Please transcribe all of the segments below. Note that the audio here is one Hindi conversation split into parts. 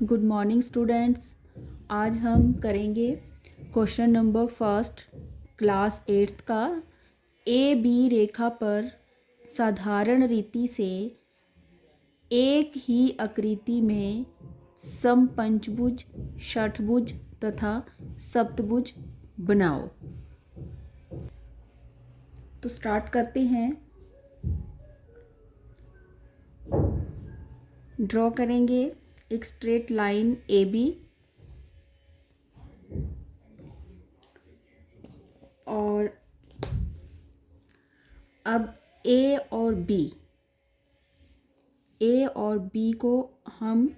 Good morning students. आज हम करेंगे question number first class 8th का। ए बी रेखा पर साधारण रीति से एक ही आकृति में समपंचभुज, षटभुज तथा सप्तभुज बनाओ। तो स्टार्ट करते हैं। ड्रॉ करेंगे एक स्ट्रेट लाइन ए बी और अब ए और बी को हम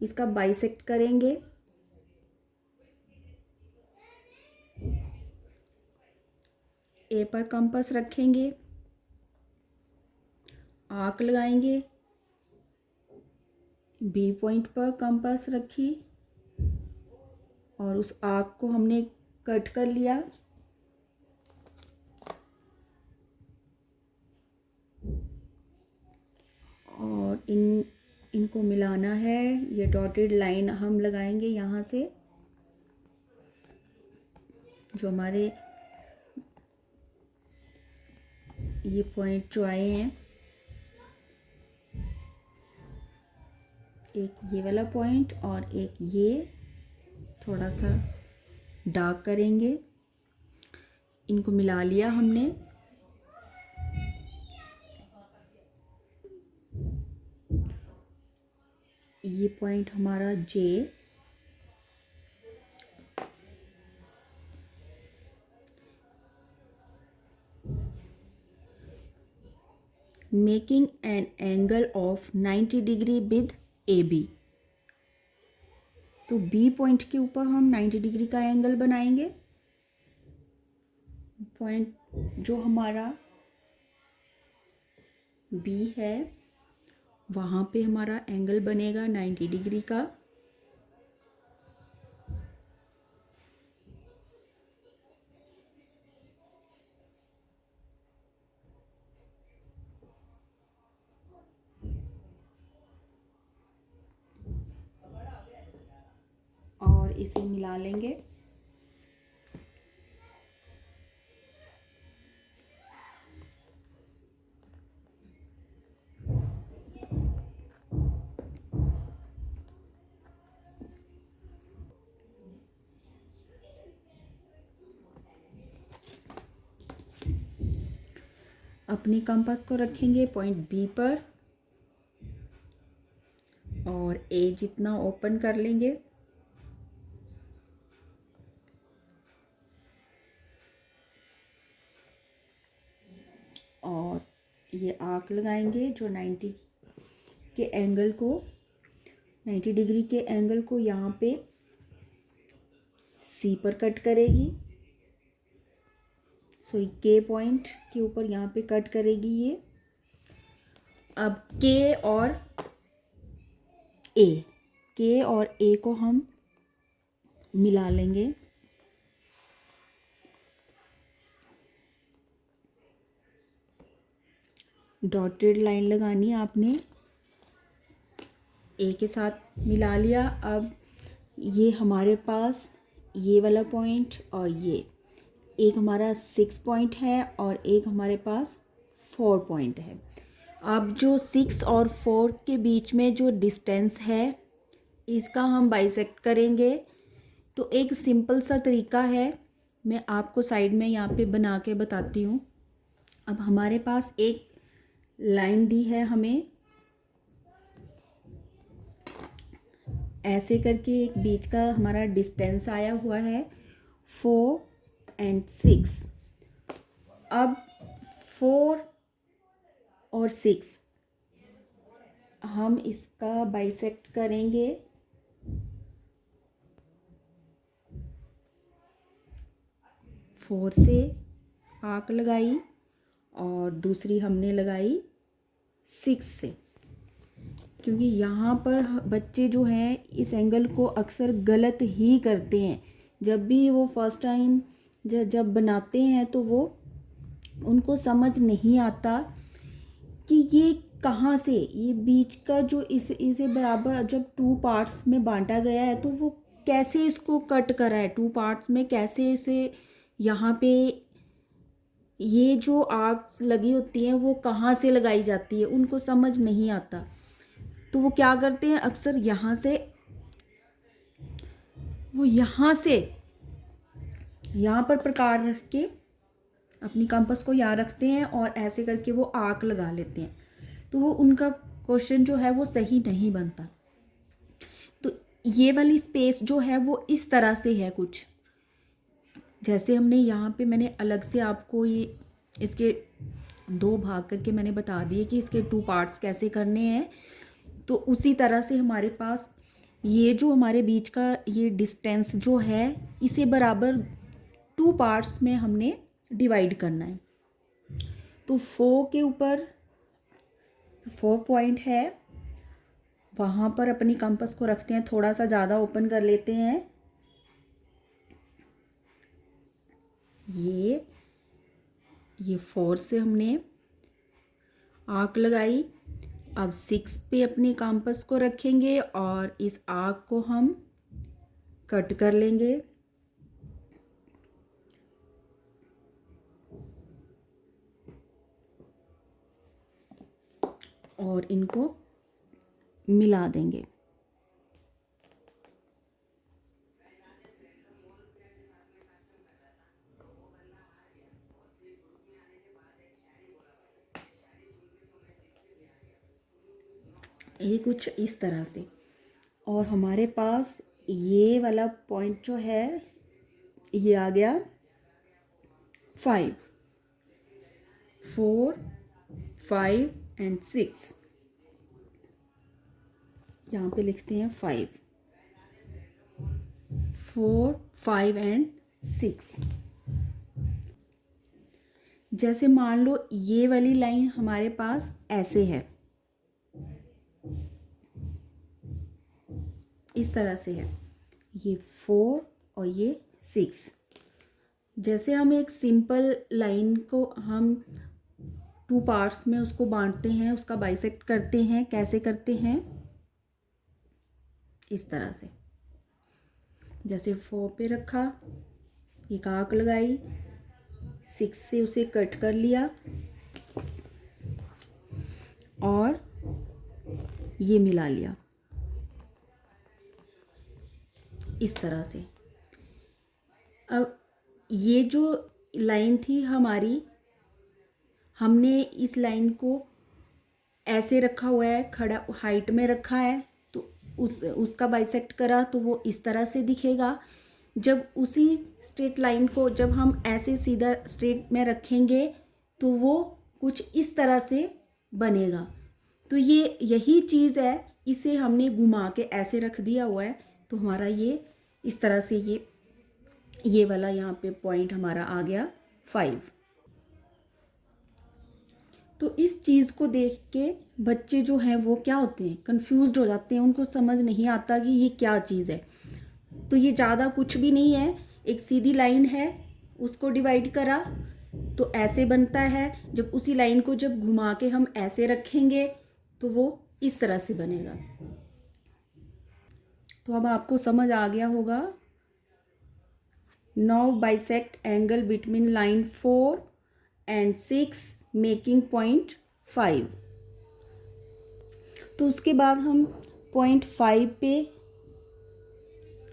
इसका बाइसेक्ट करेंगे। ए पर कंपास रखेंगे, आर्क लगाएंगे, बी पॉइंट पर कंपास रखी और उस आर्क को हमने कट कर लिया। और इनको मिलाना है। ये डॉटेड लाइन हम लगाएंगे यहाँ से, जो हमारे ये पॉइंट जो आए हैं, एक ये वाला पॉइंट और एक ये थोड़ा सा डार्क करेंगे। इनको मिला लिया हमने। ये पॉइंट हमारा J, making an angle of 90 degree with A B. तो बी पॉइंट के ऊपर हम 90 डिग्री का एंगल बनाएंगे। पॉइंट जो हमारा बी है वहाँ पे हमारा एंगल बनेगा 90 डिग्री का। और इसे मिला लेंगे। अपनी कंपास को रखेंगे पॉइंट बी पर और ए जितना ओपन कर लेंगे। और ये आर्क लगाएंगे जो 90 के एंगल को, 90 डिग्री के एंगल को यहाँ पे सी पर कट करेगी। सॉरी, के पॉइंट के ऊपर यहाँ पे कट करेगी ये। अब के और ए को हम मिला लेंगे। डॉटेड लाइन लगानी आपने। ए के साथ मिला लिया। अब ये हमारे पास ये वाला पॉइंट और ये एक हमारा 6 पॉइंट है और एक हमारे पास 4 पॉइंट है। अब जो 6 और 4 के बीच में जो डिस्टेंस है इसका हम बाइसेक्ट करेंगे। तो एक सिंपल सा तरीका है, मैं आपको साइड में यहाँ पे बना के बताती हूँ। अब हमारे पास एक लाइन दी है हमें, ऐसे करके एक बीच का हमारा डिस्टेंस आया हुआ है 4 और 6। अब 4 और 6 हम इसका बाइसेक्ट करेंगे। फोर से आर्क लगाई और दूसरी हमने लगाई 6 से, क्योंकि यहाँ पर बच्चे जो हैं इस एंगल को अक्सर गलत ही करते हैं। जब भी वो फर्स्ट टाइम जब बनाते हैं तो वो उनको समझ नहीं आता कि ये कहाँ से, ये बीच का जो इसे बराबर जब टू पार्ट्स में बांटा गया है तो वो कैसे इसको कट करा है टू पार्ट्स में, कैसे इसे यहाँ पे ये जो आर्क्स लगी होती हैं वो कहाँ से लगाई जाती है, उनको समझ नहीं आता। तो वो क्या करते हैं, अक्सर यहाँ से यहाँ पर प्रकार रख के अपनी कंपास को यहाँ रखते हैं और ऐसे करके वो आर्क लगा लेते हैं, तो वो उनका क्वेश्चन जो है वो सही नहीं बनता। तो ये वाली स्पेस जो है वो इस तरह से है कुछ, जैसे हमने यहाँ पे मैंने अलग से आपको ये इसके दो भाग करके मैंने बता दिए कि इसके टू पार्ट्स कैसे करने हैं। तो उसी तरह से हमारे पास ये जो हमारे बीच का ये डिस्टेंस जो है इसे बराबर टू पार्ट्स में हमने डिवाइड करना है। तो 4 के ऊपर 4 पॉइंट है, वहाँ पर अपनी कंपास को रखते हैं, थोड़ा सा ज़्यादा ओपन कर लेते हैं। ये 4 से हमने आर्क लगाई। अब 6 पे अपनी कंपास को रखेंगे और इस आर्क को हम कट कर लेंगे और इनको मिला देंगे। ये कुछ इस तरह से, और हमारे पास ये वाला पॉइंट जो है ये आ गया 5, 4, 5 एंड 6। यहाँ पे लिखते हैं 5, 4, 5 एंड 6। जैसे मान लो ये वाली लाइन हमारे पास ऐसे है, इस तरह से है, ये 4 और ये 6। जैसे हम एक सिंपल लाइन को हम टू पार्ट्स में उसको बांटते हैं, उसका बाइसेक्ट करते हैं, कैसे करते हैं, इस तरह से। जैसे 4 पे रखा, एक आर्क लगाई, 6 से उसे कट कर लिया और ये मिला लिया इस तरह से। अब ये जो लाइन थी हमारी, हमने इस लाइन को ऐसे रखा हुआ है, खड़ा हाइट में रखा है, तो उसका बाइसेक्ट करा तो वो इस तरह से दिखेगा। जब उसी स्ट्रेट लाइन को जब हम ऐसे सीधा स्ट्रेट में रखेंगे तो वो कुछ इस तरह से बनेगा। तो ये यही चीज़ है, इसे हमने घुमा के ऐसे रख दिया हुआ है, तो हमारा ये इस तरह से ये वाला यहाँ पे पॉइंट हमारा आ गया 5। तो इस चीज़ को देख के बच्चे जो हैं वो क्या होते हैं, कंफ्यूज्ड हो जाते हैं, उनको समझ नहीं आता कि ये क्या चीज़ है। तो ये ज़्यादा कुछ भी नहीं है, एक सीधी लाइन है, उसको डिवाइड करा तो ऐसे बनता है। जब उसी लाइन को जब घुमा के हम ऐसे रखेंगे तो वो इस तरह से बनेगा। तो अब आपको समझ आ गया होगा। Now bisect angle between line 4 and 6 making point 5। तो उसके बाद हम पॉइंट 5 पे,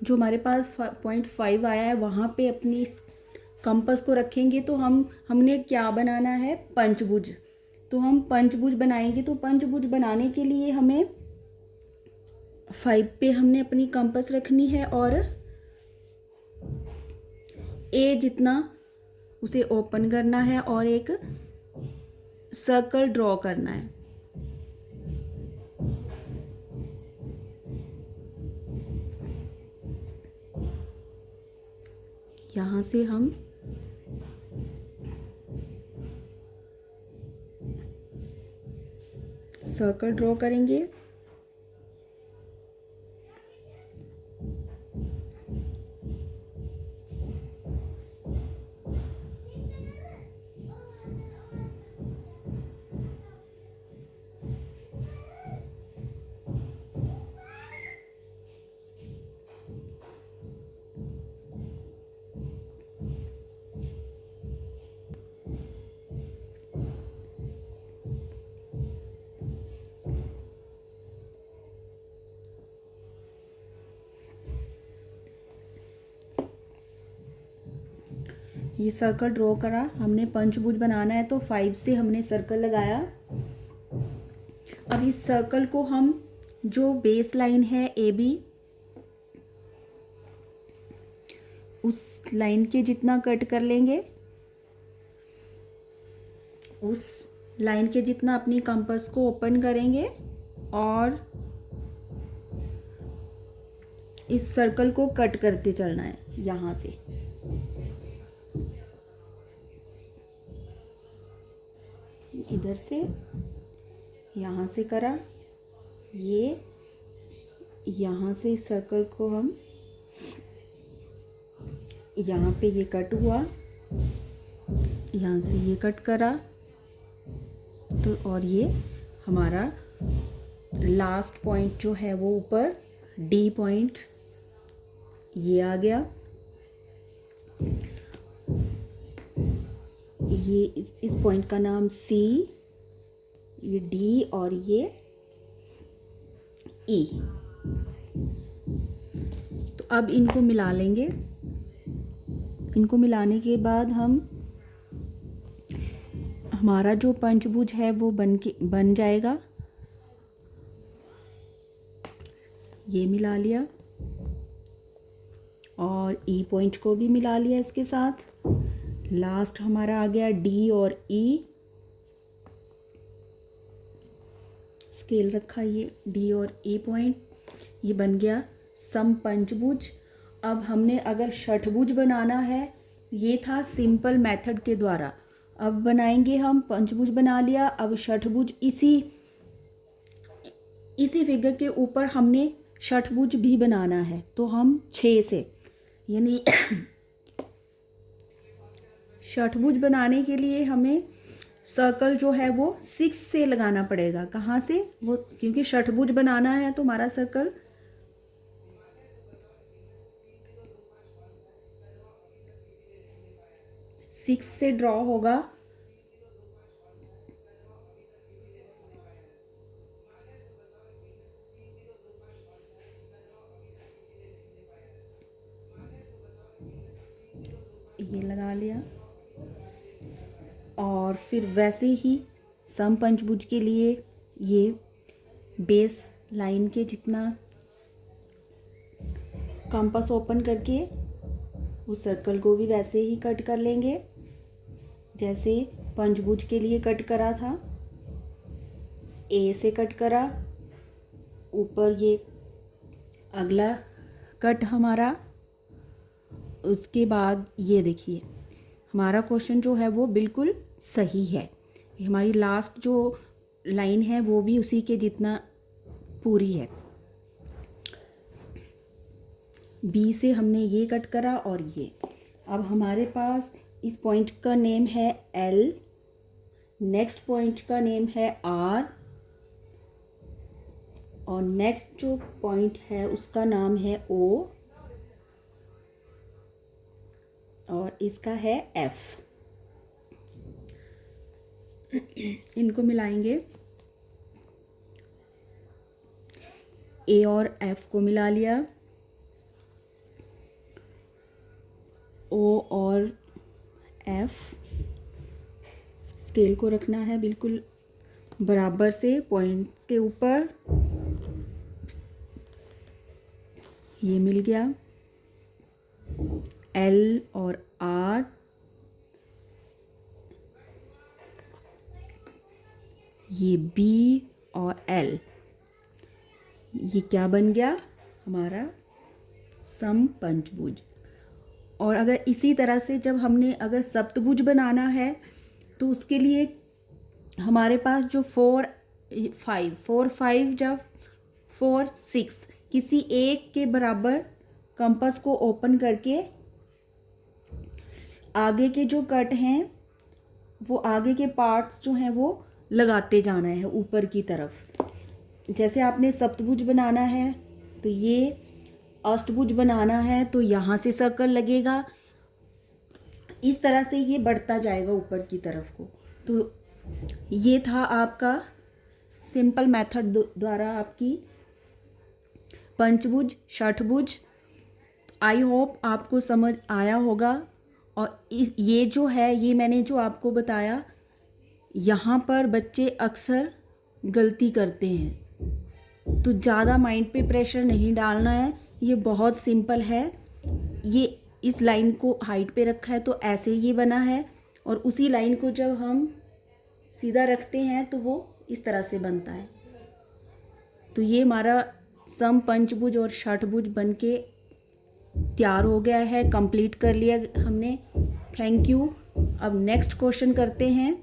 जो हमारे पास पॉइंट 5 आया है, वहाँ पे अपनी कंपास को रखेंगे। तो हमने क्या बनाना है, पंचभुज। तो हम पंचभुज बनाएंगे। तो पंचभुज बनाने के लिए हमें 5 पे हमने अपनी कंपास रखनी है और ए जितना उसे ओपन करना है और एक सर्कल ड्रॉ करना है। यहाँ से हम सर्कल ड्रॉ करेंगे। ये सर्कल ड्रॉ करा, हमने पंचभुज बनाना है तो 5 से हमने सर्कल लगाया। अब इस सर्कल को हम जो बेस लाइन है AB, उस लाइन के जितना कट कर लेंगे, उस लाइन के जितना अपनी कंपास को ओपन करेंगे और इस सर्कल को कट करते चलना है यहाँ से। इधर से यहाँ से करा, ये यहाँ से इस सर्कल को हम यहाँ पे ये कट हुआ, यहाँ से ये कट करा तो और ये हमारा लास्ट पॉइंट जो है वो ऊपर D पॉइंट ये आ गया। ये इस पॉइंट का नाम C, ये D और ये E। तो अब इनको मिला लेंगे। इनको मिलाने के बाद हमारा जो पंचभुज है वो बन जाएगा। ये मिला लिया और E पॉइंट को भी मिला लिया इसके साथ। लास्ट हमारा आ गया D और E। स्केल रखा, ये D और E पॉइंट, ये बन गया सम पंचभुज। अब हमने अगर षटभुज बनाना है, ये था सिंपल मेथड के द्वारा। अब बनाएंगे हम पंचभुज बना लिया। अब षटभुज इसी फिगर के ऊपर हमने षटभुज भी बनाना है, तो हम 6 से, यानी षटभुज बनाने के लिए हमें सर्कल जो है वो 6 से लगाना पड़ेगा। कहाँ से? वो क्योंकि षटभुज बनाना है तो हमारा सर्कल 6 से ड्रॉ होगा। ये लगा लिया और फिर वैसे ही सम पंचभुज के लिए ये बेस लाइन के जितना कंपास ओपन करके उस सर्कल को भी वैसे ही कट कर लेंगे जैसे पंचभुज के लिए कट करा था। ए से कट करा, ऊपर ये अगला कट हमारा। उसके बाद ये देखिए हमारा क्वेश्चन जो है वो बिल्कुल सही है। हमारी लास्ट जो लाइन है वो भी उसी के जितना पूरी है। बी से हमने ये कट करा और ये। अब हमारे पास इस पॉइंट का नेम है एल, नेक्स्ट पॉइंट का नेम है आर और नेक्स्ट जो पॉइंट है उसका नाम है ओ और इसका है एफ। इनको मिलाएंगे, ए और एफ को मिला लिया, ओ और एफ। स्केल को रखना है बिल्कुल बराबर से पॉइंट्स के ऊपर। ये मिल गया एल और आर। ये बी और एल। ये क्या बन गया? हमारा सम पंचभुज। और अगर इसी तरह से जब हमने अगर सप्तभुज बनाना है तो उसके लिए हमारे पास जो 4 5 जब 4 6 किसी एक के बराबर कंपास को ओपन करके आगे के जो कट हैं वो आगे के पार्ट्स जो हैं वो लगाते जाना है ऊपर की तरफ। जैसे आपने सप्तभुज बनाना है तो ये, अष्टभुज बनाना है तो यहाँ से सर्कल लगेगा। इस तरह से ये बढ़ता जाएगा ऊपर की तरफ को। तो ये था आपका सिंपल मेथड द्वारा आपकी पंचभुज षटभुज। आई होप आपको समझ आया होगा और ये जो है, ये मैंने जो आपको बताया, यहाँ पर बच्चे अक्सर गलती करते हैं, तो ज़्यादा माइंड पे प्रेशर नहीं डालना है। ये बहुत सिंपल है। ये इस लाइन को हाइट पे रखा है तो ऐसे ये बना है, और उसी लाइन को जब हम सीधा रखते हैं तो वो इस तरह से बनता है। तो ये हमारा सम पंचभुज और षटभुज बन के तैयार हो गया है, कंप्लीट कर लिया हमने। Thank you. अब नेक्स्ट क्वेश्चन करते हैं।